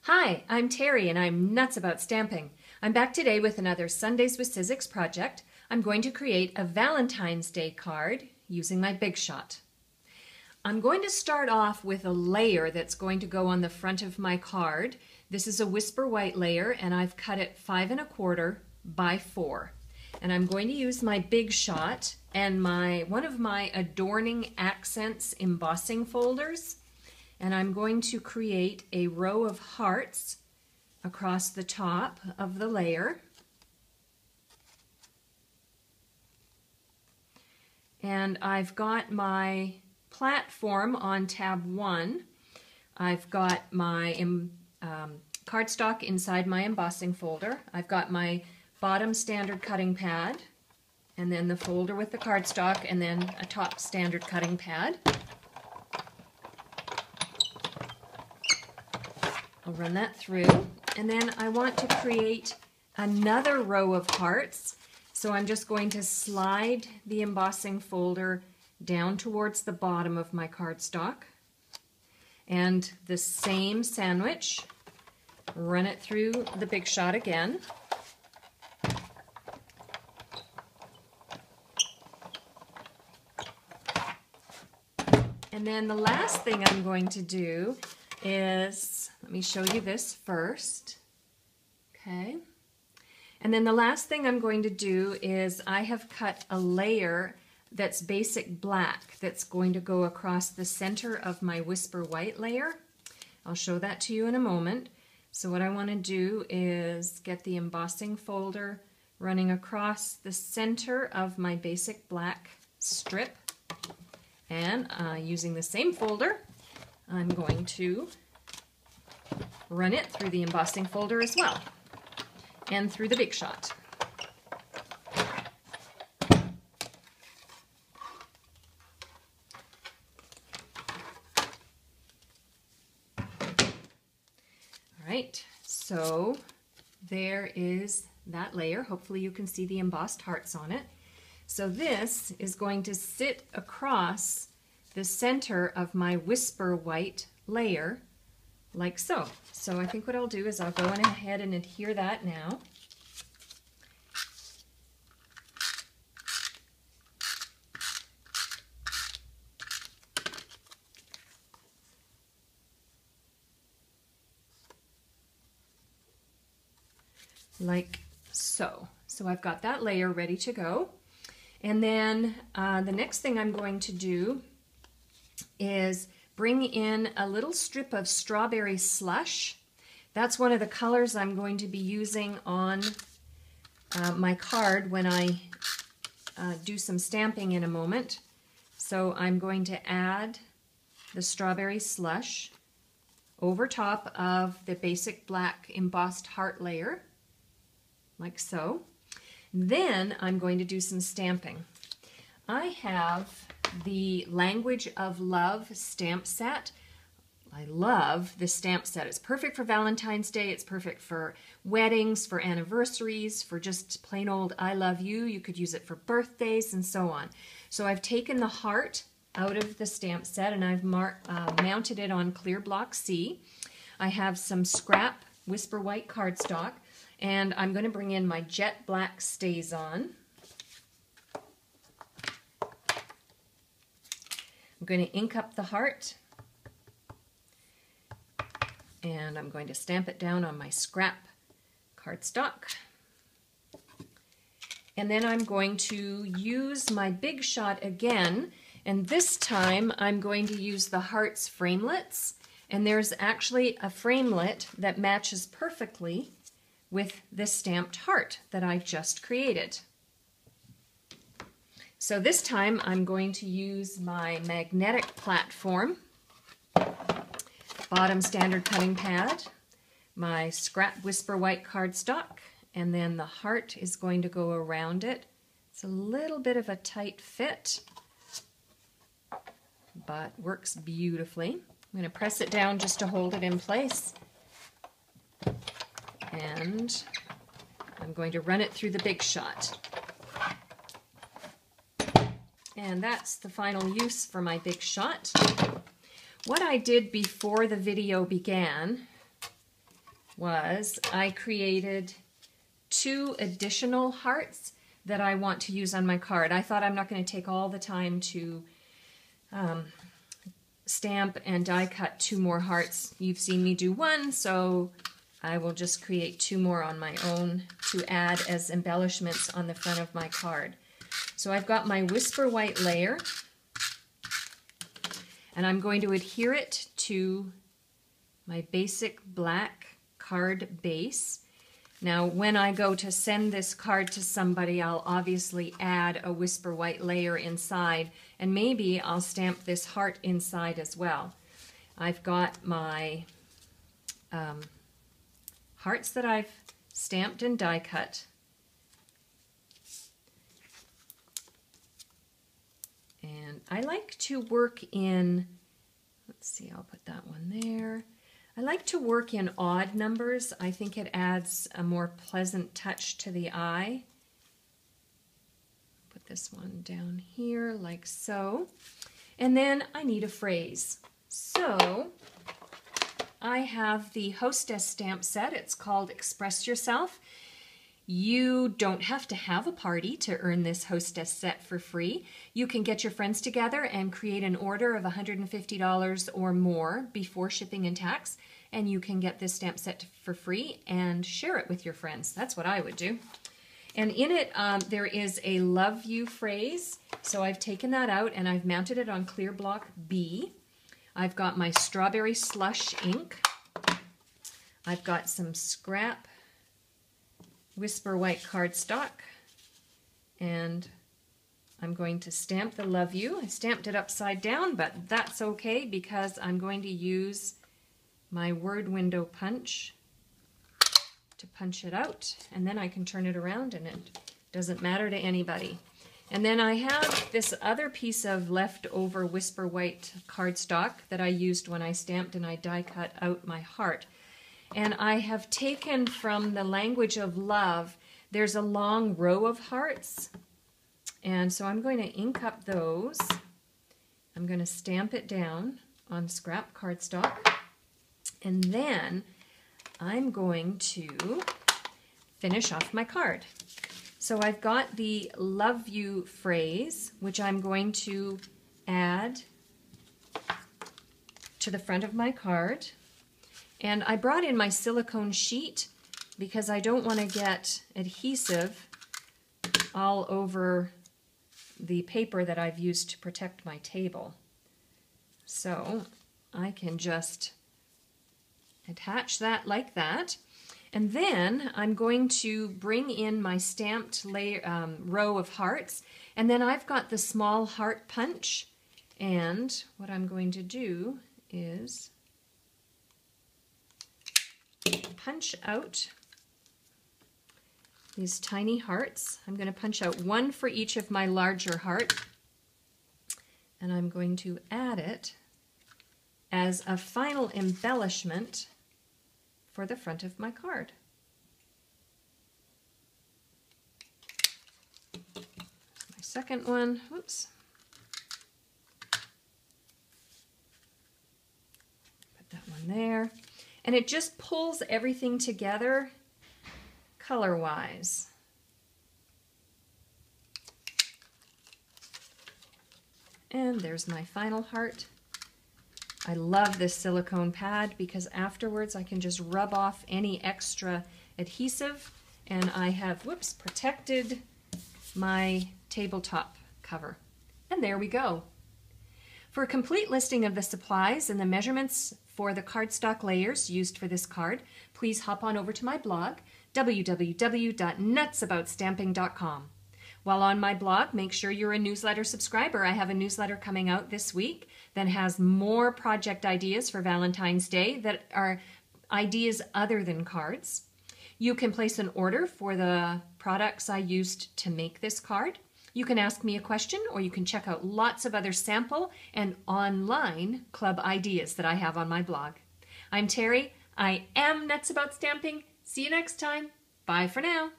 Hi, I'm Terry and I'm nuts about stamping. I'm back today with another Sundays with Sizzix project. I'm going to create a Valentine's Day card using my Big Shot. I'm going to start off with a layer that's going to go on the front of my card. This is a Whisper White layer and I've cut it 5 1/4 by 4. And I'm going to use my Big Shot and one of my Adorning Accents embossing folders. And I'm going to create a row of hearts across the top of the layer. And I've got my platform on tab 1. I've got my cardstock inside my embossing folder. I've got my bottom standard cutting pad, and then the folder with the cardstock, and then a top standard cutting pad. I'll run that through, and then I want to create another row of hearts, so I'm just going to slide the embossing folder down towards the bottom of my cardstock, and the same sandwich, run it through the Big Shot again. And then the last thing I'm going to do is, let me show you this first. Okay. And then the last thing I'm going to do is I have cut a layer that's basic black that's going to go across the center of my Whisper White layer. I'll show that to you in a moment. So what I want to do is get the embossing folder running across the center of my basic black strip, and using the same folder I'm going to run it through the embossing folder as well, and through the Big Shot. Alright, so there is that layer. Hopefully you can see the embossed hearts on it. So this is going to sit across the center of my Whisper White layer, like so. So I think what I'll do is I'll go ahead and adhere that now. Like so. So I've got that layer ready to go. And then the next thing I'm going to do is bring in a little strip of strawberry slush. That's one of the colors I'm going to be using on my card when I do some stamping in a moment. So I'm going to add the strawberry slush over top of the basic black embossed heart layer, like so. Then I'm going to do some stamping. I have the Language of Love stamp set. I love this stamp set. It's perfect for Valentine's Day. It's perfect for weddings, for anniversaries, for just plain old I love you. You could use it for birthdays and so on. So I've taken the heart out of the stamp set and I've mounted it on clear block C. I have some scrap Whisper White cardstock, and I'm going to bring in my jet black StazOn. I'm going to ink up the heart, and I'm going to stamp it down on my scrap cardstock. And then I'm going to use my Big Shot again, and this time I'm going to use the heart's framelets, and there's actually a framelit that matches perfectly with this stamped heart that I've just created. So this time I'm going to use my magnetic platform, bottom standard cutting pad, my scrap Whisper White cardstock, and then the heart is going to go around it. It's a little bit of a tight fit, but works beautifully. I'm going to press it down just to hold it in place. And I'm going to run it through the Big Shot. And that's the final use for my Big Shot. What I did before the video began was I created 2 additional hearts that I want to use on my card. I thought I'm not going to take all the time to stamp and die cut 2 more hearts. You've seen me do 1, so I will just create 2 more on my own to add as embellishments on the front of my card. So I've got my Whisper White layer, and I'm going to adhere it to my basic black card base. Now, when I go to send this card to somebody, I'll obviously add a Whisper White layer inside, and maybe I'll stamp this heart inside as well. I've got my hearts that I've stamped and die cut. And I like to work in, let's see, I'll put that one there. I like to work in odd numbers. I think it adds a more pleasant touch to the eye. Put this one down here like so. And then I need a phrase. So I have the Hostess stamp set. It's called Express Yourself. You don't have to have a party to earn this Hostess set for free. You can get your friends together and create an order of $150 or more before shipping and tax, and you can get this stamp set for free and share it with your friends. That's what I would do. And in it, there is a love you phrase. So I've taken that out and I've mounted it on clear block B. I've got my strawberry slush ink. I've got some scrap Whisper White cardstock, and I'm going to stamp the love you. I stamped it upside down, but that's okay because I'm going to use my word window punch to punch it out, and then I can turn it around and it doesn't matter to anybody. And then I have this other piece of leftover Whisper White cardstock that I used when I stamped and I die cut out my heart. And I have taken from the language of love, there's a long row of hearts. And so I'm going to ink up those. I'm going to stamp it down on scrap cardstock. And then I'm going to finish off my card. So I've got the love you phrase, which I'm going to add to the front of my card. And I brought in my silicone sheet because I don't want to get adhesive all over the paper that I've used to protect my table. So I can just attach that like that. And then I'm going to bring in my stamped layer, row of hearts. And then I've got the small heart punch. And what I'm going to do is punch out these tiny hearts. I'm going to punch out 1 for each of my larger hearts, and I'm going to add it as a final embellishment for the front of my card. My second one, whoops. Put that one there. And it just pulls everything together color-wise. And there's my final heart. I love this silicone pad because afterwards I can just rub off any extra adhesive, and I have, whoops, protected my tabletop cover. And there we go. For a complete listing of the supplies and the measurements for the cardstock layers used for this card, please hop on over to my blog, www.nutsaboutsstamping.com. While on my blog, make sure you're a newsletter subscriber. I have a newsletter coming out this week that has more project ideas for Valentine's Day that are ideas other than cards. You can place an order for the products I used to make this card. You can ask me a question, or you can check out lots of other sample and online club ideas that I have on my blog. I'm Terry. I am Nuts About Stamping. See you next time. Bye for now.